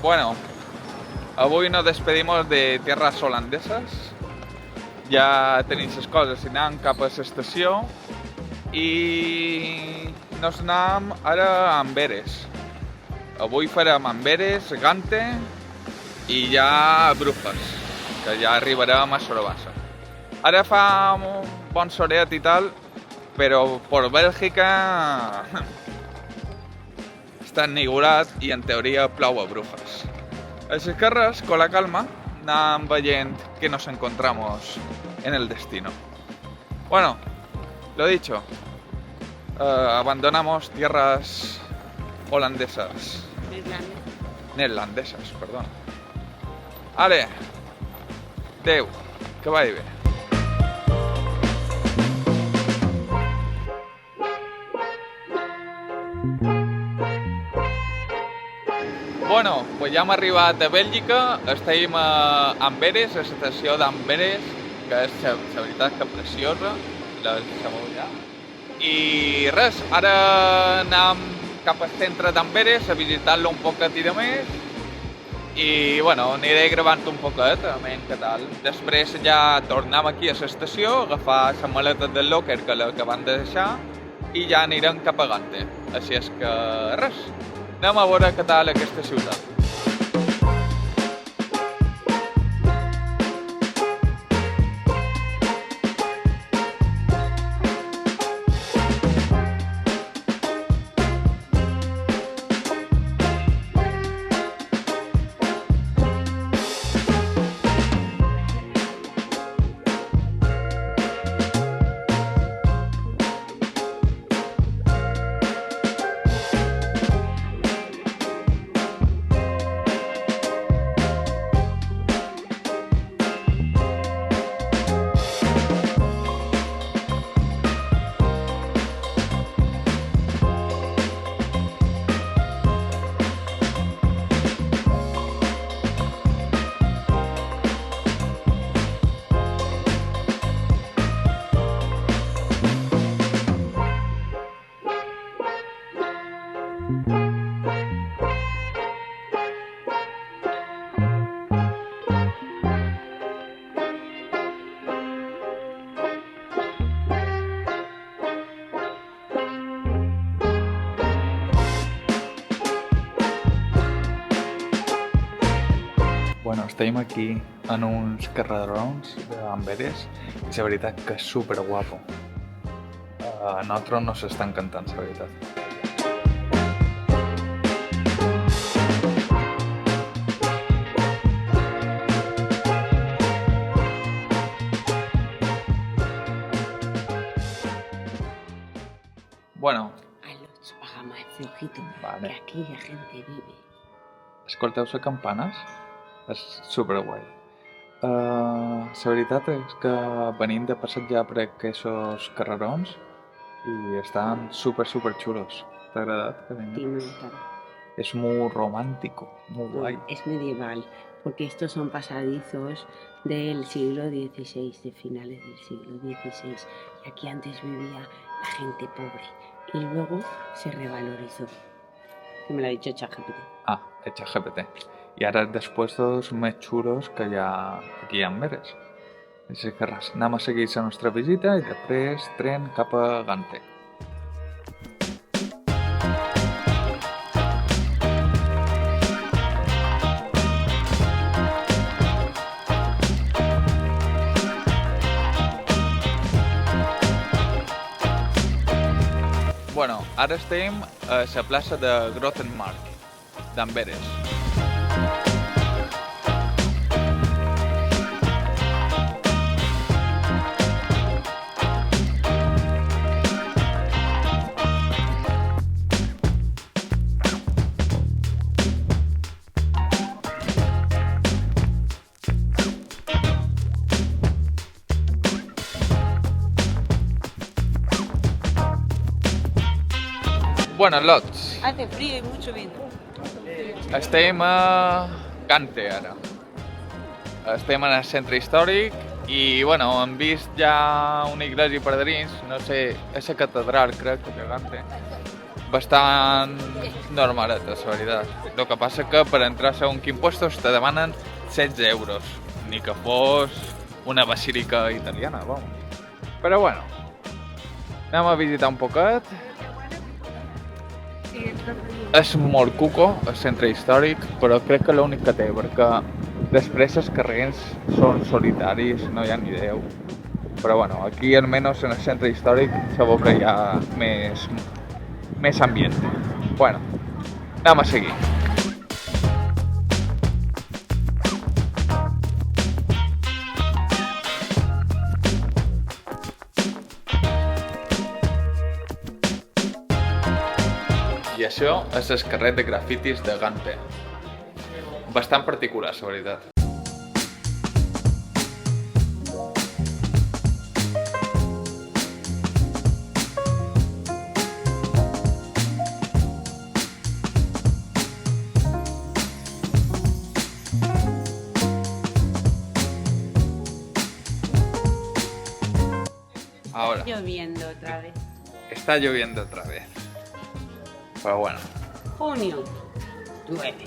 Bueno, avui nos despedimos de tierras holandesas. Ja tenim les coses i anem cap a l'estació i nos anem ara a Amberes. Avui farem Amberes, Gante i ja Bruges, que ja arribarem a Sorobassa. Ara fa un bon solet i tal, però per Bèlgica està ennuvolat i en teoria plou a Bruges. Així que res, con la calma, anem veient que nos encontramos en el destino. Bueno, lo dicho, abandonamos tierras holandesas. Neerlandesas, perdón. Ale, adeu, que vagi bé. Bueno, pues ja hem arribat a Bèlgica, estem a Amberes, a l'estació d'Amberes, que és la veritat que preciosa, la sabeu ja. I res, ara anem cap al centre d'Amberes a visitar-lo un poquet més i bueno, aniré gravant un poquet, a veure què tal. Després ja tornem aquí a l'estació, agafar les maletes del locker que l'acabem de deixar i ja anirem cap a Gante. Així és que res, anem a veure què tal aquesta ciutat. Bueno, estem aquí en uns carrerons d'Amberes i la veritat que és superguapo. A nosaltres nos està encantant, la veritat. Bueno. A los Pajamares, ojito, Vale. que aquí la gente vive. Escolteu les campanes? És superguai. La veritat és que venim de passejar per aquests carrerons i estan super xulos. ¿Te ha agradat? Sí, me gusta. Es muy romántico, muy guay. Es medieval, porque estos son pasadizos del siglo XVI, de finales del siglo XVI. Y aquí antes vivía la gente pobre y luego se revalorizó. Que me lo ha dicho ChatGPT. Ah, ChatGPT. I ara després dels més xulos que hi ha aquí a Amberes. Així que res, anem a seguir la nostra visita i després tren cap a Gante. Bueno, ara estem a la plaça de Grottenmark, d'Amberes. Bueno, Lots. Hace frío y mucho viento. Estem a Gante ara. Estem en el centre històric i, bueno, hem vist ja una iglesia per dins, no sé, és la catedral, crec, de Gante. bastant normaletes, la veritat. El que passa que per entrar a segons quin puestos te demanen 16 euros, ni que fos una basílica italiana, vamos. Però bueno, anem a visitar un poquet. És molt cuco, el centre històric, però crec que l'únic que té, perquè després els carrers són solitaris, no hi ha ni Déu. Però bueno, aquí almenys en el centre històric segur que hi ha més ambient. Bueno, anem a seguir. I això és el carrer de grafitis de Gante. Bastant particular, la veritat. Ahora, Lloviendo otra vez. está lloviendo otra vez. Pero bueno. Junio. Llueve.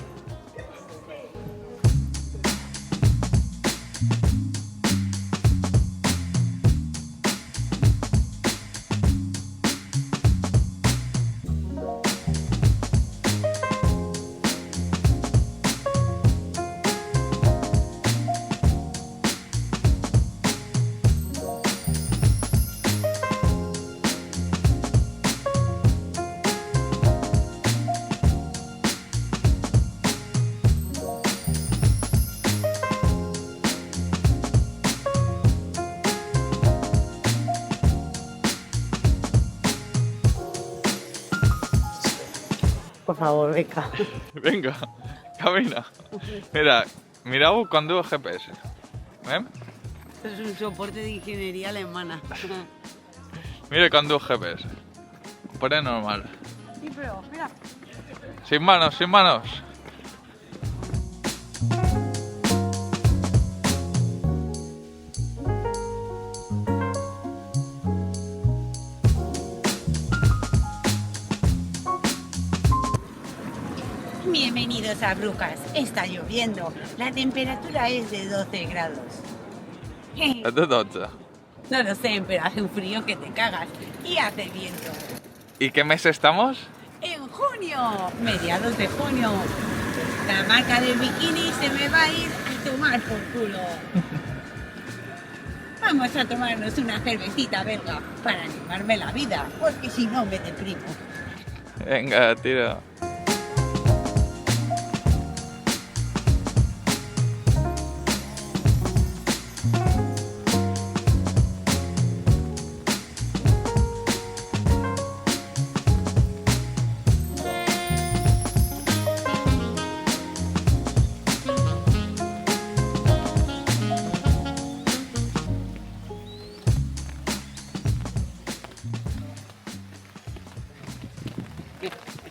Por favor, beca. Venga, camina. Mira, mireu com diu el GPS. ¿Ven? Es un soporte de ingeniería alemana. Mira com diu el GPS. Pone normal. Sí, pero mira. Sin manos, sin manos. Bienvenidos a Brujas. Está lloviendo. La temperatura es de 12 grados. És de 12. No lo sé, pero hace un frío que te cagas. Y hace viento. ¿Y qué mes estamos? En junio, mediados de junio, la marca del bikini se me va a ir a tomar por culo. Vamos a tomarnos una cervecita belga para animarme la vida, porque si no me deprimo. Venga, tira.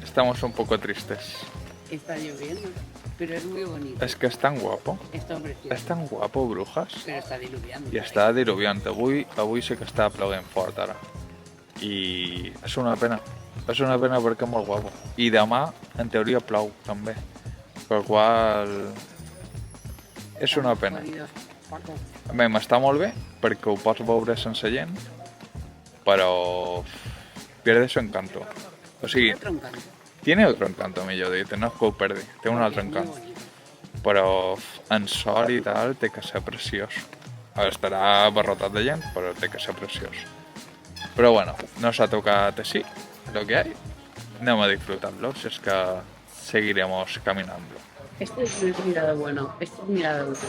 Estamos un poco tristes. Está lloviendo, pero es muy bonito. És que és tan guapo. Está precioso, És tan guapo, Brujas. pero está diluviando. I està diluviant. Avui sí que està ploguent fort ara. I és una pena. És una pena perquè és molt guapo. I demà, en teoria, plou també. Per qual és una pena. A mi m'està molt bé perquè ho pots veure sense gent, però pierde su encanto. O sigui, Otro encanto. tiene otro encanto, millor dit, no és que ho perdi, té un altre Es muy encanto. bonito. Però en sol i tal té que ser preciós. Estarà abarrotat de gent, però té que ser preciós. Però bueno, nos ha tocat així, lo que hay. Anem a disfrutarlo, si es que seguiremos caminando. Este es mi lado bueno, este es mi lado bueno.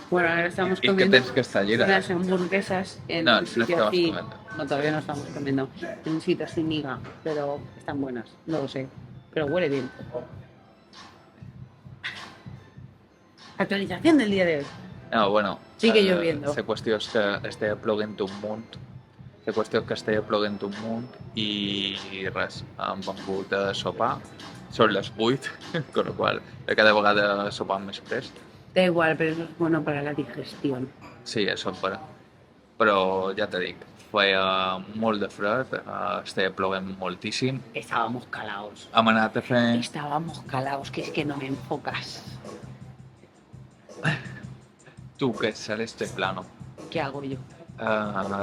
Bueno, ahora estamos ¿Y qué comiendo tens que estar allí? unas hamburguesas en No, un no sitio estamos así. comiendo. No, todavía no estamos comiendo. En un sitio sin miga, pero están buenas, no lo sé. Pero huele bien. Actualización del día de hoy. No, bueno, Sigue lloviendo. La qüestió és que estigui ploguent un munt. La qüestió és que estigui ploguent un munt i res, hem vengut a sopar. Són les 8, con lo qual cada vegada sopam més prest. Da igual, pero eso es bueno para la digestión. Sí, això és vera. però ja te dic, feia molt de fred, estava plovent moltíssim. Estábamos calaos. Hem anat a fer... Estábamos calaos, que es que no me enfocas. Tu, que seràs de plano. ¿Qué hago yo?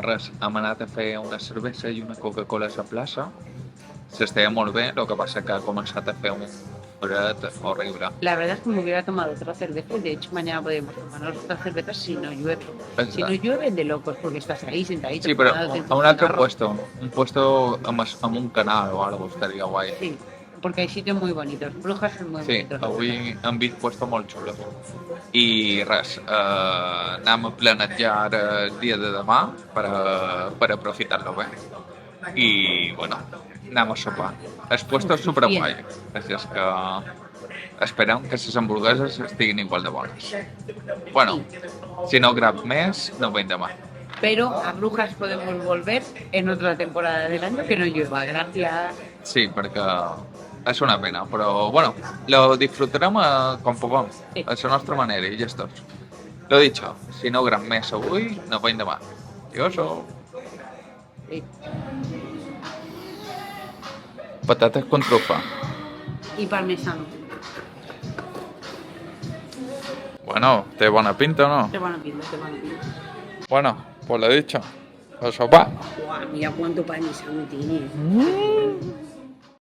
Res, hem anat a fer una cervesa i una Coca-Cola a la plaça. S'estava molt bé, el que passa que ha començat a fer un fred horrible. La verdad es que me hubiera tomado otra cerveza y de hecho mañana podemos tomarnos otra cerveza si no llueve. Si no llueve, de locos, porque estás ahí sentadito. Sí, però tomándote a un altre cigarro. puesto amb un canal o algo estaria guai. Sí, porque hay sitios muy bonitos. Brujas son muy Sí, bonitos. avui hem vist puestos molt xulos. I res, anem a planejar el dia de demà per aprofitar-lo bé. I, bueno, anem a sopar. El puesto és superguai, així és que esperem que les hamburgueses estiguin igual de bones. Bueno, si no grab més, no veiem demà. Pero a Brujas podemos volver en otra temporada del año que no llueva. Gracias. Sí, perquè és una pena, però, bueno, lo disfrutarem com puguem, Sí. a la nostra manera, i ja està. Lo dicho, si no grab més avui, no veiem demà. Adioso. Sí. Patates con trufa. Y parmesano. Bueno, té bona pinta, ¿no? Te van a pintar, te van a pintar. Bueno, pues lo dicho. A sopar. Guau, mira cuánto parmesano tiene.